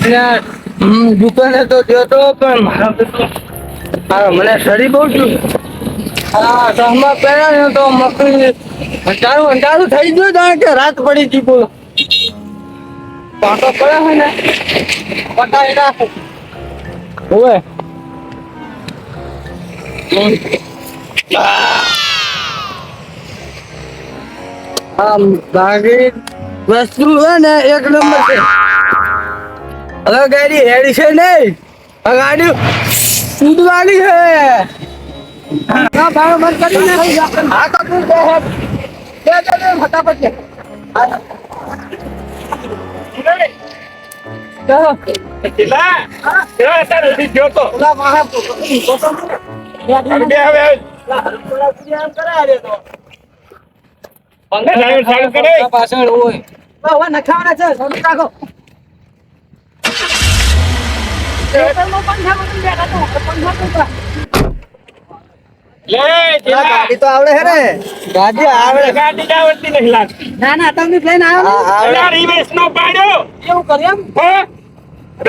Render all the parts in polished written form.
દુકાને તો ગયો તો પણ મને શરીર બહુ છું. હા ચશ્મા પહેર્યા ને તો મકડી અંધારું અંધારું થઈ ગયું જાણે કે રાત પડી ગઈ બોલો. પાટો પડ્યો હોય ને પટાઈ નાખે ઓય. આમ બાકી વસ્તુ હે ને એક નંબર છે. હવે ગાડી હેડી છે નહીં, હવે ગાડી કૂદવાની છે. ના ભાડો બંધ કરી ને હા તો તું દે ફટાફટ છે. ચાલો કેટલા કેવા હતા નથી ગયો તો ઓલા વાહા બે હવે કરાવે તો ડ્રાઈવર ચાલુ કરે પાછળ હોય હવે નખાવાના છે શરૂ રાખો. લે ગાડી તો આવડે હે ને ગાડી આવડે. ગાડી આવડતી નહીં લાગતી. ના ના તમે પ્લેન આવ્યો અલા રિવેશ નો પાડ્યો એવું કરી એમ હો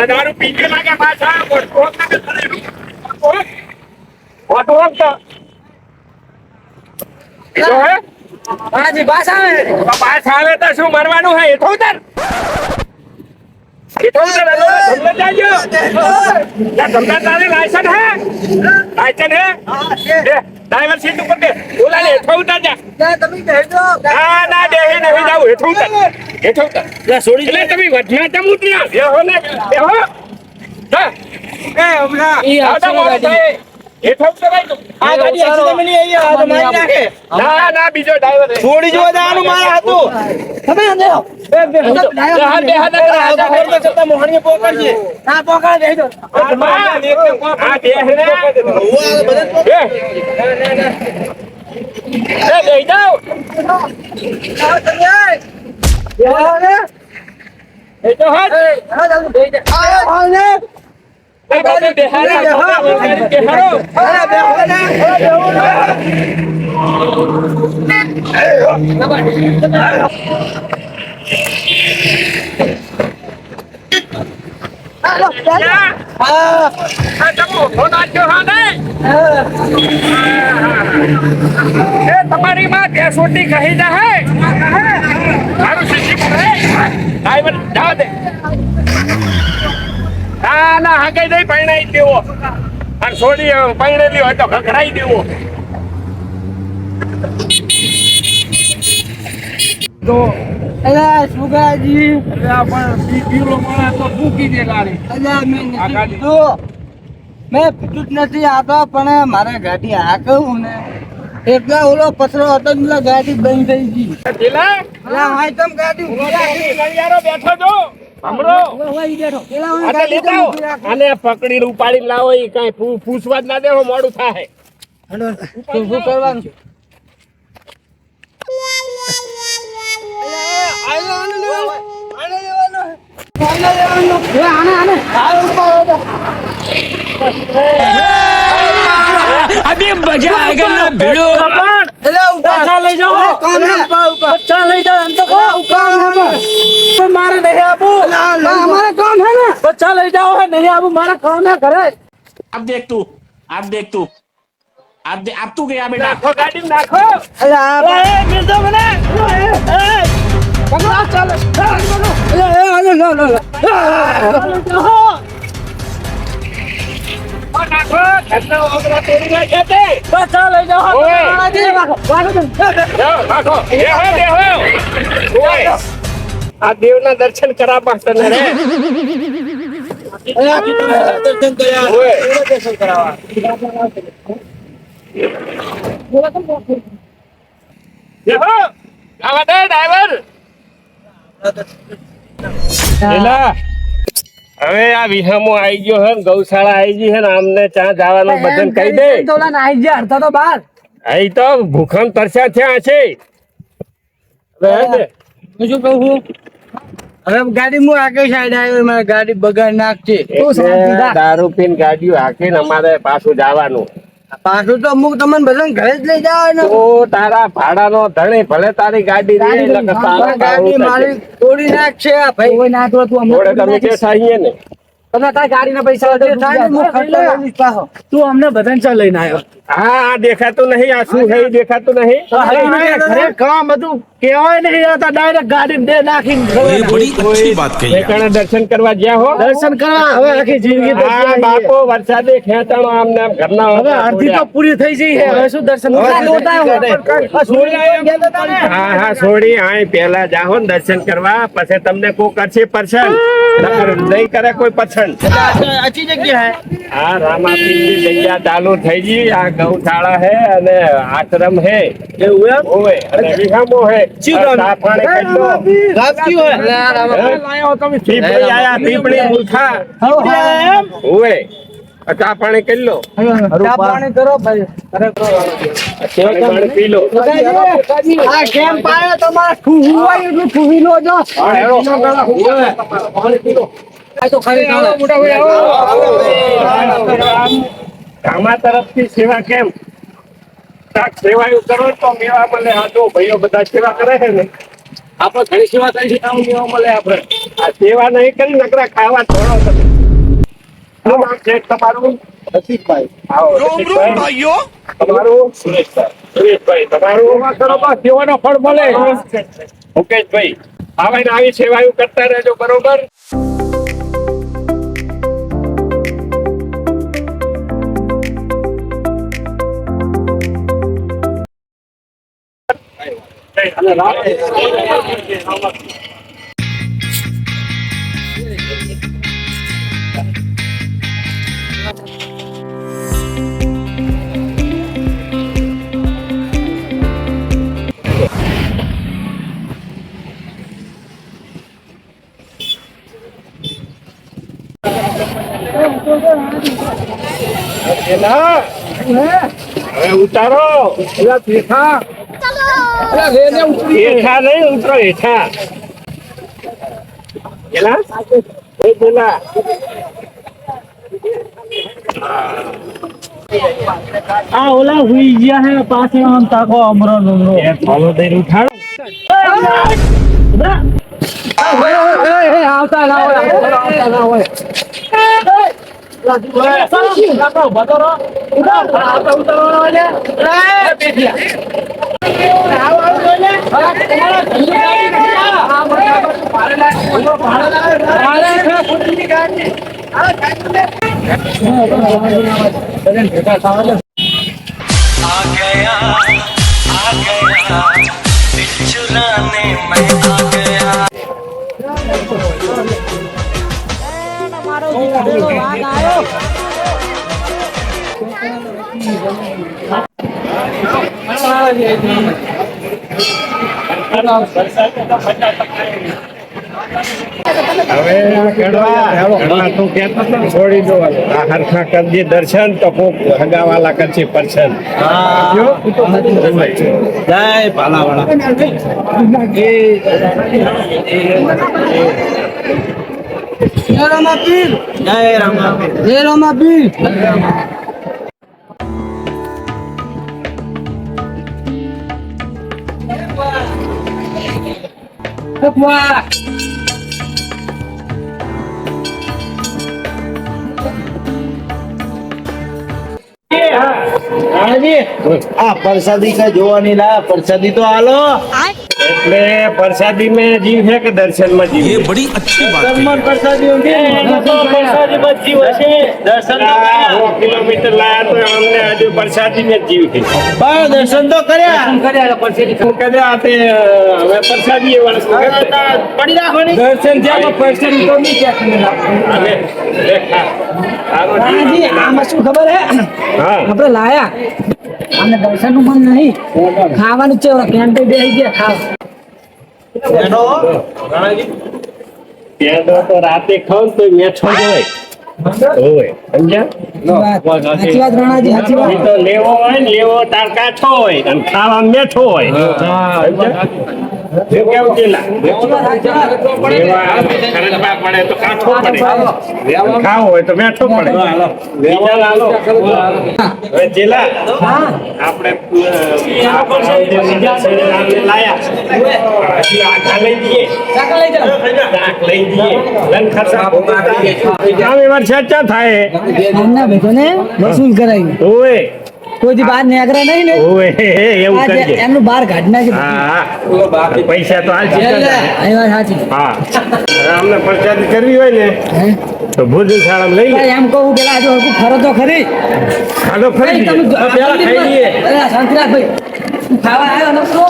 દારૂ પીકે લાગે પાછા ઓટો તો જો હે હાજી પાસ આવે પાછ આવે તો શું મરવાનું હે એઠો ઉતર ધંધા જાજો ધંધા તારે લાયસન્સ હે ડ્રાઈવર સીટ ઉપર દે બોલા ને એઠો ઉતર જા તમે કહેજો ના દેહી નહીં જાવ એઠો ઉતર લે છોડી એટલે તમે વઢના ચમ ઉતર્યા બેહો ને બેહો હા એ હમણા આડા મારે એઠો ઉતર આ ગાડી એક્સિડન્ટ ની આવી આ તો મારી નાખે ના બીજો ડ્રાઈવર છોડી જો જાનું મારા હતું તમે અંદર મોહણીએ પોકડજે ના પોકાળ દેજો આ દેહ ને એ દઈ જાઓ એ તો હાથ એ બાજુ બેહારા બેહારો તમારી માં બેસોટી કહી દે હે મારું શીશી ડ્રાઈવર જા દે ના હા કઈ દઈ પૈણાઈ દેવો અને છોડી પૈણેલી હોય તો ઘઘરાઈ દેવો તો અલા સુગાજી પણ બીજો માણસ તો ફૂકી દે ગાડી અલા મેં પીધું જ નથી આવતો પણ મારે ગાડી હાકવું ને એટલે ઓલો પથરો હતો એટલે ગાડી બંધ થઈ ગઈ. પેલા અલા હાય તમ ગાડી ગણિયારો બેઠો છો હમરો આને પકડી ઉપાડી લાવો એ કઈ પૂછવા જ ના દેવો મોડું થાય શું કરવાનું अभी मजा आएगा ना भिड़ो बच्चा ले जाओ बच्चा ले जाओ हम तो काम है मारे नहीं आबू हमारा काम है ना बच्चा ले जाओ है नहीं आबू हमारा काम है करे अब देख तू अब तू गया बेटा નાખો ગાડી નાખો अरे मिल दो मैंने पकड़ा चल નાખો ઘરના ઓગરા તોડી નાખે તે बच्चा ले जाओ ओए। नाखो દેહો આ દેવના દર્શન કરાવવા તને રે दर्शन करा दर्शन करावा દેહો આવા દે ડ્રાઈવર એલા હવે આ વિહામો આવી ગયો હે ગૌશાળા આવી ગઈ હે ને આમને ત્યાં જવાનું બધાને કહી દે તોલા નાઈ ગયા અડધા તો બાર અહીં તો ભૂખમ તરસ્યા થયા છે હું શું કહું હવે ગાડી હું આગળ સાઈડ આવ્યો મારી ગાડી બગાડ નાખશે તું શાંતિ રાખ. દારૂ પીને ગાડીઓ હાકે ને અમારે પાછું જવાનું પાછું તો અમુક તમને બધાને ઘરે જ લઈ જાવ ને. તો તારા ભાડાનો ધણી ભલે તારી ગાડી રે એટલે કે તારા ગાડી મારી તોડી નાખશે આ ભાઈ. કોઈ ના તો તું અમને જોડે તમે કે સાહીએ ને તમે તારી ગાડીના પૈસા જે થાય ને હું ખર્ચો લઈ લઈશ પાછો. તું અમને બધાને ચા લઈને આવ્યો હા આ દેખાતું નહીં આ શું છે એ દેખાતું નહીં ઘરે કામ બધું કેવાય નહીં રહેતા ડાયરેક્ટ ગાડી દે નાખીને ये बड़ी अच्छी बात कही आप। ઠેકાણે દર્શન કરવા ગયા હો દર્શન કરવા હવે આખી જિંદગી તો હા ત્યાં બાપો વરસાદે ખેંચાણો આમને આમ ઘરના હવે અડધી તો પૂરી થઈ ગઈ છે હવે શું દર્શન હા હા છોડી હા પેલા જાહો ને દર્શન કરવા પછી તમને કોઈ કરશે પસંદ નહીં કરે કોઈ પસંદ अच्छी जगह है. હા રામાપીરની જગ્યા ચાલુ થઈ ગઈ આ ગૌશાળા હે અને આશ્રમ હે ઓય અને વિહામો હે ચા પાણી ખાઈ લો रात क्यों है? પીપળી આયા પીપળી મૂર્ખા ઓય ચા પાણી કરી લો ચા પાણી કરો ભાઈ. પાણી પી લો આ કેમ પાયો તમારે ઠૂહું હોય એટલું ઠૂહી લો જો. આ તો ખરી ગામા તરફથી સેવા કેમ કાંઈક સેવાયું કરો તો મેવા મળે આ જો ભાઈઓ બધા સેવા કરે છે ને આપણે ઘણી સેવા કરી છે આમ મેવા મળે આપણે આ સેવા નહીં કરી નકરા ખાવા છોડો તમે શું નામ છે તમારું રસિકભાઈ આવો રસિકભાઈ. તમારું સુરેશભાઈ તમારું કરો બસ સેવાનો ફળ મળે મુકેશભાઈ આવે ને આવી સેવાયું કરતા રહેજો બરોબર હવે ઉતારો હેઠા નહીં ઉતરો હેઠા પેલા પેલા આ ઓલા હુઈ ગયા હે પાછે આમ તાકો અમરો નમરો ફોલો દઈને ઉઠાડો આવતા ના હોય આવતા ના હોય आ गया दिल चुराने में आ गया હવે કડવા તું કહેતો હતો ને, છોડી દો આ હરખા કરજે દર્શન તો કોક હગાવાલા કરશે પર્સન જય ભાલાવાળા. જય રામાપીર. જય રામાપીર. જય રામાપીર. આ પ્રસાદી કઈ જોવાની ના પ્રસાદી તો હાલો એટલે પ્રસાદી में जीव है કે દર્શન માં જીવ ये बड़ी अच्छी बात कही आप। પ્રસાદી પ્રસાદી માં જીવ હશે દર્શન તો કર્યા 100 કિલોમીટર લાયા તો અમને હજુ પ્રસાદી में જીવ છે પણ દર્શન તો કર્યા શું કર્યા તે હવે પ્રસાદી એ વર્ષ પડી રાખવાની દર્શન જ્યાં પ્રસાદી તો નહીં ક્યાં લેખા રાણાજી, આમાં શું ખબર હે હા આપણે લાયા આને દર્શન નું મન નહીં ખાવાનું છે કેન્ટે બેસી ગયા ખાવ પેંડો તો રાતે ખાવ તો મેઠો જ હોય સમજ્યા સાચી વાત રાણાજી સાચી ઈ વાત તો લેવો હોય ને લેવો તાર કાઠો હોય અને ખાવા મેઠો હોય સમજ્યા? જે કેવું ચેલા લેવા ખર્ચમાં પડે તો કાઠો પડે ખાવો હોય તો મેઠો પડે બીજા લાલો હવે ચેલા આપણે લાયા હજી આખા લઈ દઈએ શાક લઈ દઈએ લન ખર્ચા કામ એમાં ચર્ચા થાય એમના ભાઈઓને વસૂલ કરાવી ઓએ કોઈથી બહાર નીકળે નહીં ને ઓએ એવું આજે કરજે એમનું બહાર કાઢી નાખી હા પૈસા તો હાલ છે આ વાત સાચી હા અમને પ્રચાર કરવી હોય ને હે? તો ભોજન શાળામાં લઈ લે ભાઈ એમ કહું પેલા જો હરખું ફરો તો ખરી ખાધો ખરી ભાઈ, તમે પેલા ખાઈ લઈએ અરે, શાંતિરાજ ભાઈ તું ખાવા આવ્યો નતો?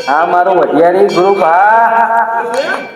આ મારો વઢિયારી ગ્રુપ હા